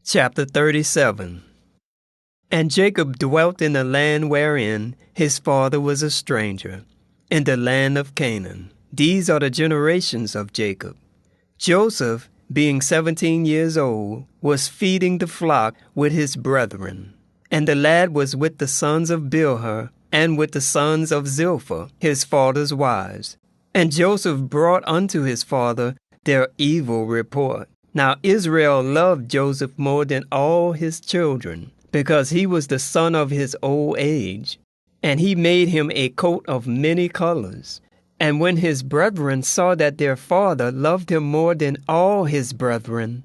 Chapter 37. And Jacob dwelt in the land wherein his father was a stranger, in the land of Canaan. These are the generations of Jacob. Joseph, being 17 years old, was feeding the flock with his brethren. And the lad was with the sons of Bilhah, and with the sons of Zilpah, his father's wives. And Joseph brought unto his father their evil report. Now Israel loved Joseph more than all his children, because he was the son of his old age. And he made him a coat of many colors. And when his brethren saw that their father loved him more than all his brethren,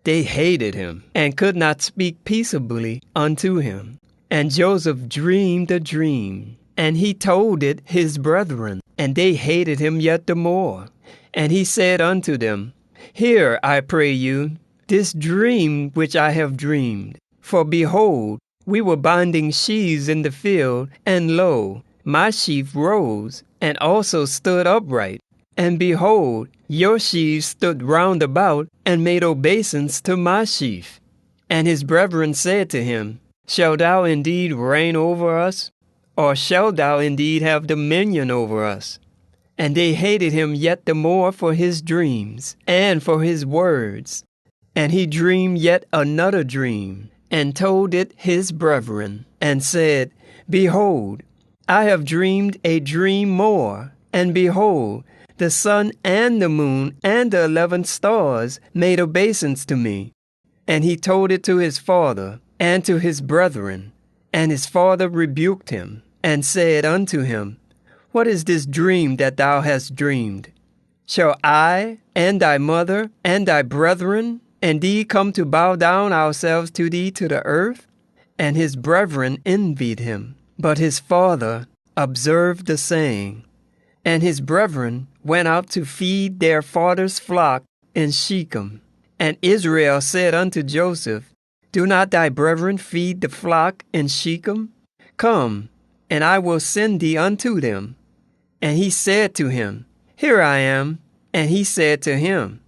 they hated him, and could not speak peaceably unto him. And Joseph dreamed a dream, and he told it his brethren, and they hated him yet the more. And he said unto them, Hear, I pray you, this dream which I have dreamed. For behold, we were binding sheaves in the field, and lo, my sheaf rose, and also stood upright. And behold, your sheaves stood round about, and made obeisance to my sheaf. And his brethren said to him, Shalt thou indeed reign over us? Or shalt thou indeed have dominion over us? And they hated him yet the more for his dreams, and for his words. And he dreamed yet another dream, and told it his brethren, and said, Behold, I have dreamed a dream more, and behold, the sun and the moon and the 11 stars made obeisance to me. And he told it to his father, and to his brethren. And his father rebuked him, and said unto him, What is this dream that thou hast dreamed? Shall I, and thy mother, and thy brethren, and thee come to bow down ourselves to thee to the earth? And his brethren envied him. But his father observed the saying. And his brethren went out to feed their father's flock in Shechem. And Israel said unto Joseph, Do not thy brethren feed the flock in Shechem? Come, and I will send thee unto them. And he said to him, Here I am. And he said to him,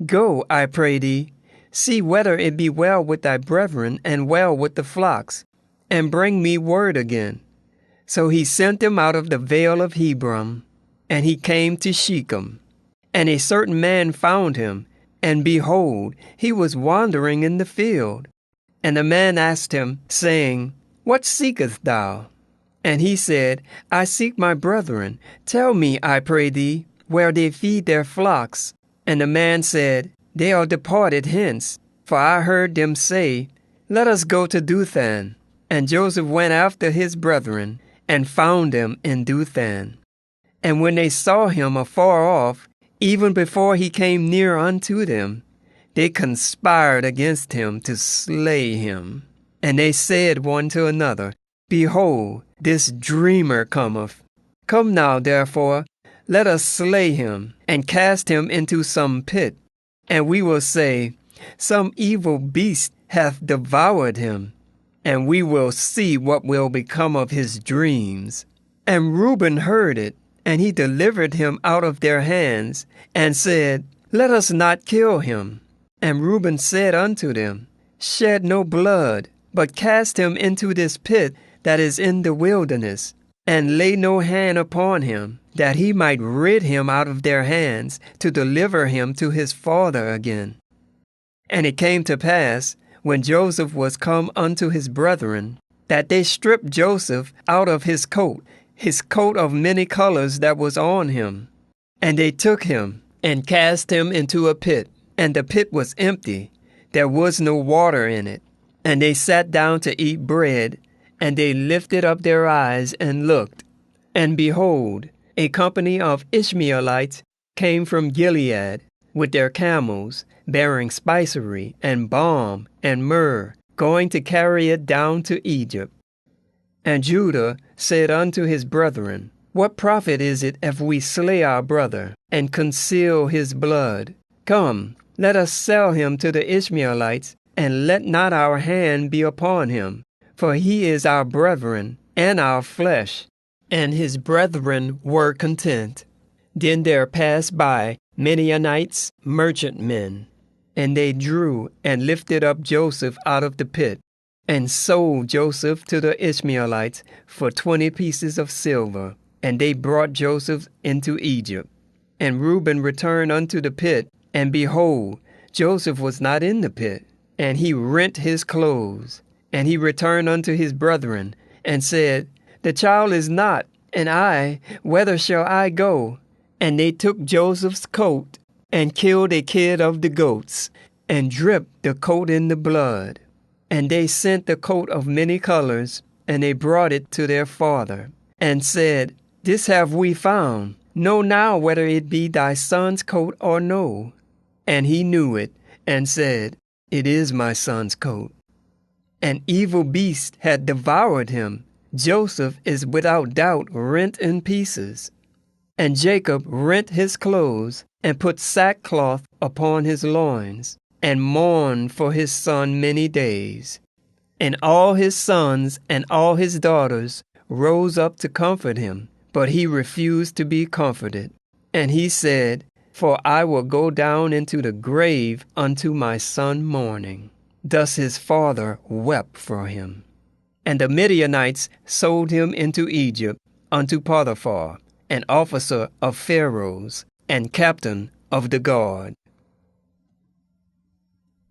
Go, I pray thee, see whether it be well with thy brethren and well with the flocks, and bring me word again. So he sent him out of the vale of Hebron, and he came to Shechem. And a certain man found him, and behold, he was wandering in the field. And the man asked him, saying, What seekest thou? And he said, I seek my brethren. Tell me, I pray thee, where they feed their flocks. And the man said, They are departed hence, for I heard them say, Let us go to Dothan. And Joseph went after his brethren, and found them in Dothan. And when they saw him afar off, even before he came near unto them, they conspired against him to slay him. And they said one to another, Behold, this dreamer cometh. Come now, therefore, let us slay him, and cast him into some pit. And we will say, Some evil beast hath devoured him, and we will see what will become of his dreams. And Reuben heard it, and he delivered him out of their hands, and said, Let us not kill him. And Reuben said unto them, Shed no blood, but cast him into this pit that is in the wilderness, and lay no hand upon him, that he might rid him out of their hands, to deliver him to his father again. And it came to pass, when Joseph was come unto his brethren, that they stripped Joseph out of his coat of many colors that was on him. And they took him, and cast him into a pit, and the pit was empty, there was no water in it. And they sat down to eat bread, and they lifted up their eyes and looked. And behold, a company of Ishmaelites came from Gilead, with their camels, bearing spicery, and balm, and myrrh, going to carry it down to Egypt. And Judah said unto his brethren, What profit is it if we slay our brother, and conceal his blood? Come, let us sell him to the Ishmaelites, and let not our hand be upon him, for he is our brethren, and our flesh. And his brethren were content. Then there passed by Midianites, merchantmen, And they drew and lifted up Joseph out of the pit, and sold Joseph to the Ishmaelites for 20 pieces of silver. And they brought Joseph into Egypt. And Reuben returned unto the pit, and behold, Joseph was not in the pit. And he rent his clothes. And he returned unto his brethren, and said, The child is not, and I, whither shall I go? And they took Joseph's coat, and killed a kid of the goats, and dripped the coat in the blood. And they sent the coat of many colors, and they brought it to their father, and said, This have we found. Know now whether it be thy son's coat or no. And he knew it, and said, It is my son's coat. An evil beast had devoured him. Joseph is without doubt rent in pieces. And Jacob rent his clothes, and put sackcloth upon his loins, and mourned for his son many days. And all his sons and all his daughters rose up to comfort him, but he refused to be comforted. And he said, For I will go down into the grave unto my son mourning. Thus his father wept for him. And the Midianites sold him into Egypt unto Potiphar, an officer of Pharaoh's, and captain of the guard.